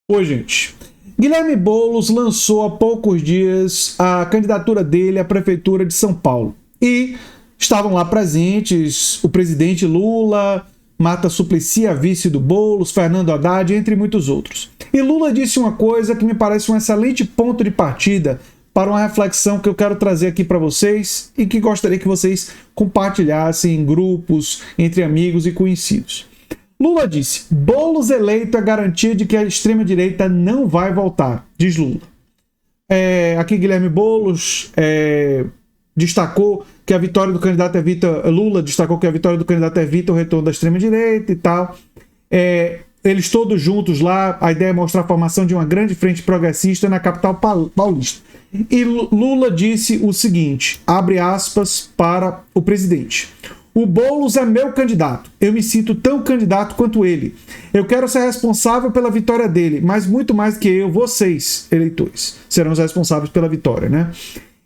Oi, gente. Guilherme Boulos lançou há poucos dias a candidatura dele à Prefeitura de São Paulo. E estavam lá presentes o presidente Lula, Marta Suplicy, a vice do Boulos, Fernando Haddad, entre muitos outros. E Lula disse uma coisa que me parece um excelente ponto de partida para uma reflexão que eu quero trazer aqui para vocês e que gostaria que vocês compartilhassem em grupos, entre amigos e conhecidos. Lula disse: Boulos eleito é garantia de que a extrema-direita não vai voltar, diz Lula. Aqui Guilherme Boulos destacou que a vitória do candidato evita... Lula destacou que a vitória do candidato evita o retorno da extrema-direita e tal. Eles todos juntos lá, a ideia é mostrar a formação de uma grande frente progressista na capital paulista. E Lula disse o seguinte, abre aspas para o presidente: o Boulos é meu candidato. Eu me sinto tão candidato quanto ele. Eu quero ser responsável pela vitória dele, mas muito mais que eu, vocês, eleitores, serão os responsáveis pela vitória, né?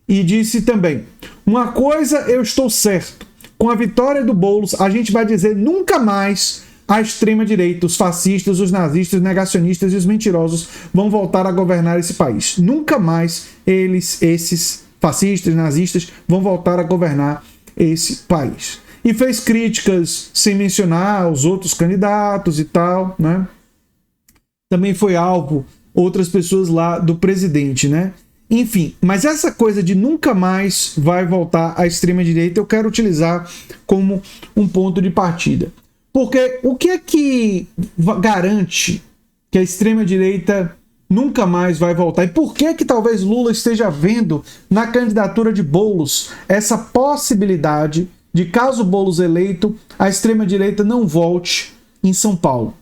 E disse também: uma coisa eu estou certo. Com a vitória do Boulos, a gente vai dizer nunca mais a extrema-direita, os fascistas, os nazistas, os negacionistas e os mentirosos vão voltar a governar esse país. Nunca mais esses fascistas, nazistas, vão voltar a governar esse país. E fez críticas sem mencionar os outros candidatos e tal, né? Também foi alvo outras pessoas lá do presidente, né? Enfim, mas essa coisa de nunca mais vai voltar à extrema-direita eu quero utilizar como um ponto de partida. Porque o que é que garante que a extrema-direita nunca mais vai voltar? E por que talvez Lula esteja vendo na candidatura de Boulos essa possibilidade de, caso Boulos eleito, a extrema-direita não volte em São Paulo?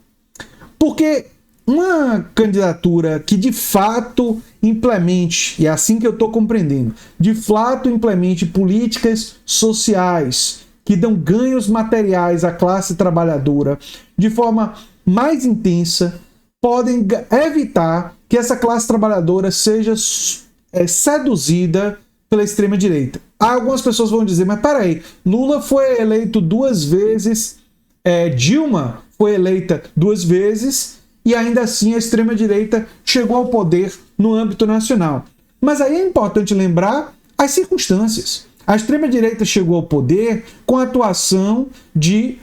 Porque uma candidatura que de fato implemente, e é assim que eu estou compreendendo, de fato implemente políticas sociais que dão ganhos materiais à classe trabalhadora de forma mais intensa, podem evitar que essa classe trabalhadora seja seduzida pela extrema-direita. Algumas pessoas vão dizer, mas peraí, Lula foi eleito 2 vezes, Dilma foi eleita 2 vezes, e ainda assim a extrema-direita chegou ao poder no âmbito nacional. Mas aí é importante lembrar as circunstâncias. A extrema-direita chegou ao poder com a atuação de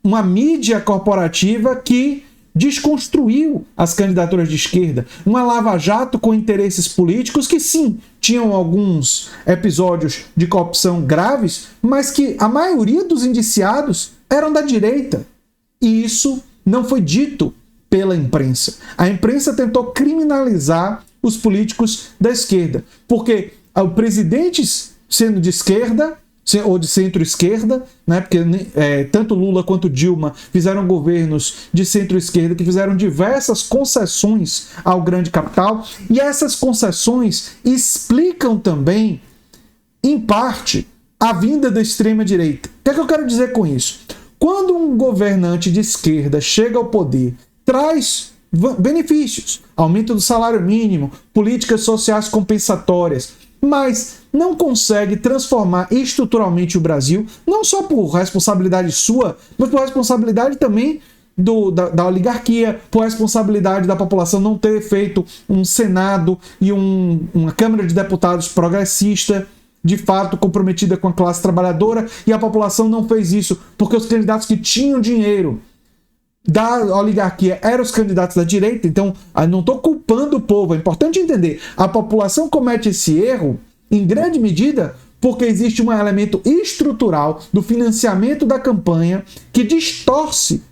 uma mídia corporativa que desconstruiu as candidaturas de esquerda. Uma lava-jato com interesses políticos que, sim, tinham alguns episódios de corrupção graves, mas que a maioria dos indiciados eram da direita. E isso não foi dito pela imprensa. A imprensa tentou criminalizar os políticos da esquerda, porque o presidente sendo de esquerda ou de centro-esquerda, né? Porque tanto Lula quanto Dilma fizeram governos de centro-esquerda que fizeram diversas concessões ao grande capital, e essas concessões explicam também, em parte, a vinda da extrema-direita. O que é que eu quero dizer com isso? Quando um governante de esquerda chega ao poder, traz benefícios, aumento do salário mínimo, políticas sociais compensatórias, mas não consegue transformar estruturalmente o Brasil, não só por responsabilidade sua, mas por responsabilidade também da oligarquia, por responsabilidade da população não ter feito um Senado e uma Câmara de Deputados progressista, de fato comprometida com a classe trabalhadora, e a população não fez isso porque os candidatos que tinham dinheiro da oligarquia eram os candidatos da direita. Então, eu não estou culpando o povo, é importante entender, a população comete esse erro em grande medida porque existe um elemento estrutural do financiamento da campanha que distorce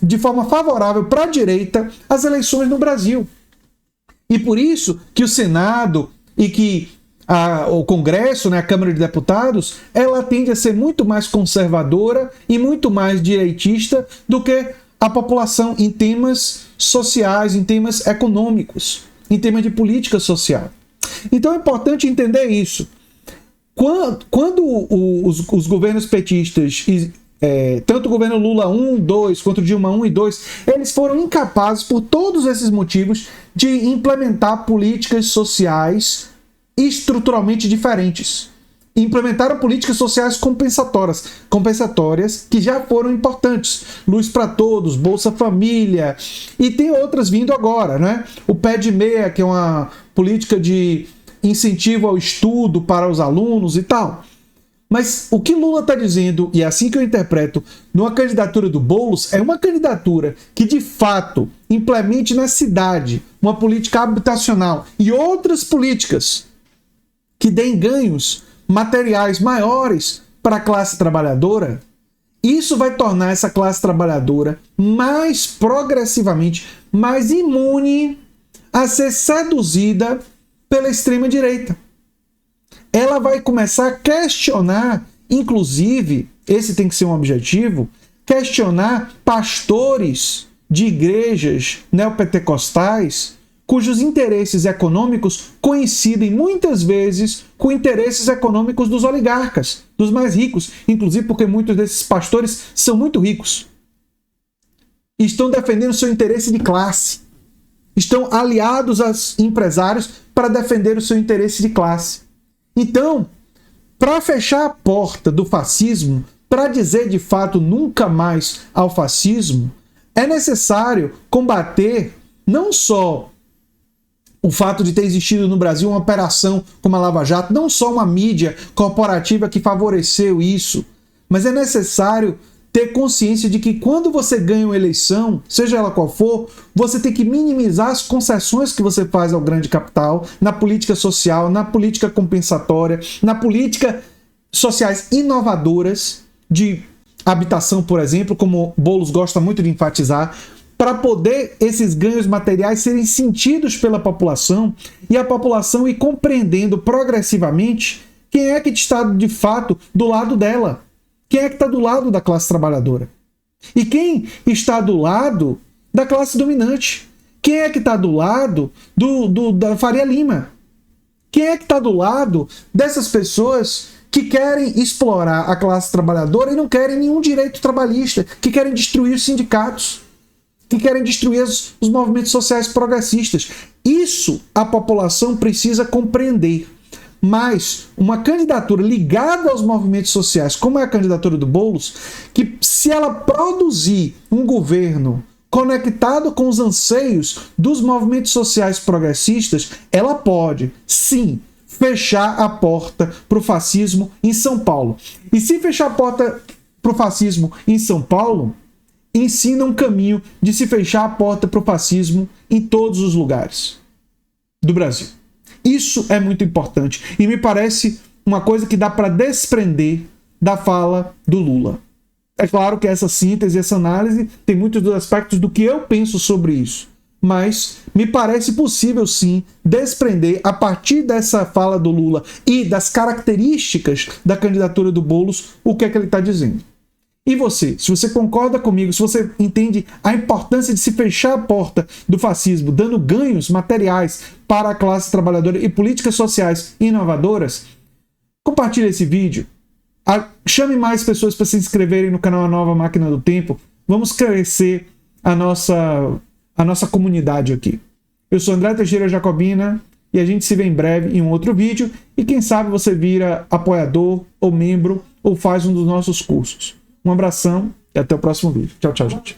de forma favorável para a direita as eleições no Brasil. E por isso que o Senado e que o Congresso, né, a Câmara de Deputados, ela tende a ser muito mais conservadora e muito mais direitista do que a população em temas sociais, em temas econômicos, em temas de política social. Então é importante entender isso. Quando os governos petistas, tanto o governo Lula 1, 2, quanto o Dilma 1 e 2, eles foram incapazes, por todos esses motivos, de implementar políticas sociais estruturalmente diferentes. implementaram políticas sociais compensatórias que já foram importantes. Luz para Todos, Bolsa Família, e tem outras vindo agora, né? O Pé de Meia, que é uma política de incentivo ao estudo para os alunos e tal. Mas o que Lula está dizendo, e é assim que eu interpreto, numa candidatura do Boulos, é uma candidatura que de fato implemente na cidade uma política habitacional e outras políticas que deem ganhos materiais maiores para a classe trabalhadora. Isso vai tornar essa classe trabalhadora mais progressivamente, mais imune a ser seduzida pela extrema-direita. Ela vai começar a questionar, inclusive, esse tem que ser um objetivo, questionar pastores de igrejas neopentecostais cujos interesses econômicos coincidem muitas vezes com interesses econômicos dos oligarcas, dos mais ricos, inclusive porque muitos desses pastores são muito ricos. Estão defendendo seu interesse de classe. Estão aliados aos empresários para defender o seu interesse de classe. Então, para fechar a porta do fascismo, para dizer de fato nunca mais ao fascismo, é necessário combater não só o fato de ter existido no Brasil uma operação como a Lava Jato, não só uma mídia corporativa que favoreceu isso, mas é necessário ter consciência de que quando você ganha uma eleição, seja ela qual for, você tem que minimizar as concessões que você faz ao grande capital, na política social, na política compensatória, na política sociais inovadoras de habitação, por exemplo, como Boulos gosta muito de enfatizar, para poder esses ganhos materiais serem sentidos pela população e a população ir compreendendo progressivamente quem é que está de fato do lado dela. Quem é que está do lado da classe trabalhadora? E quem está do lado da classe dominante? Quem é que está do lado da Faria Lima? Quem é que está do lado dessas pessoas que querem explorar a classe trabalhadora e não querem nenhum direito trabalhista, que querem destruir os sindicatos, que querem destruir os movimentos sociais progressistas? Isso a população precisa compreender. Mas uma candidatura ligada aos movimentos sociais, como é a candidatura do Boulos, que se ela produzir um governo conectado com os anseios dos movimentos sociais progressistas, ela pode, sim, fechar a porta para o fascismo em São Paulo. E se fechar a porta para o fascismo em São Paulo, ensina um caminho de se fechar a porta para o fascismo em todos os lugares do Brasil. Isso é muito importante e me parece uma coisa que dá para desprender da fala do Lula. É claro que essa síntese, essa análise tem muitos dos aspectos do que eu penso sobre isso, mas me parece possível sim desprender a partir dessa fala do Lula e das características da candidatura do Boulos o que é que ele está dizendo. E você, se você concorda comigo, se você entende a importância de se fechar a porta do fascismo, dando ganhos materiais para a classe trabalhadora e políticas sociais inovadoras, compartilhe esse vídeo, chame mais pessoas para se inscreverem no canal A Nova Máquina do Tempo, vamos crescer a nossa comunidade aqui. Eu sou André Teixeira Jacobina e a gente se vê em breve em um outro vídeo e quem sabe você vira apoiador ou membro ou faz um dos nossos cursos. Um abração e até o próximo vídeo. Tchau, tchau, gente.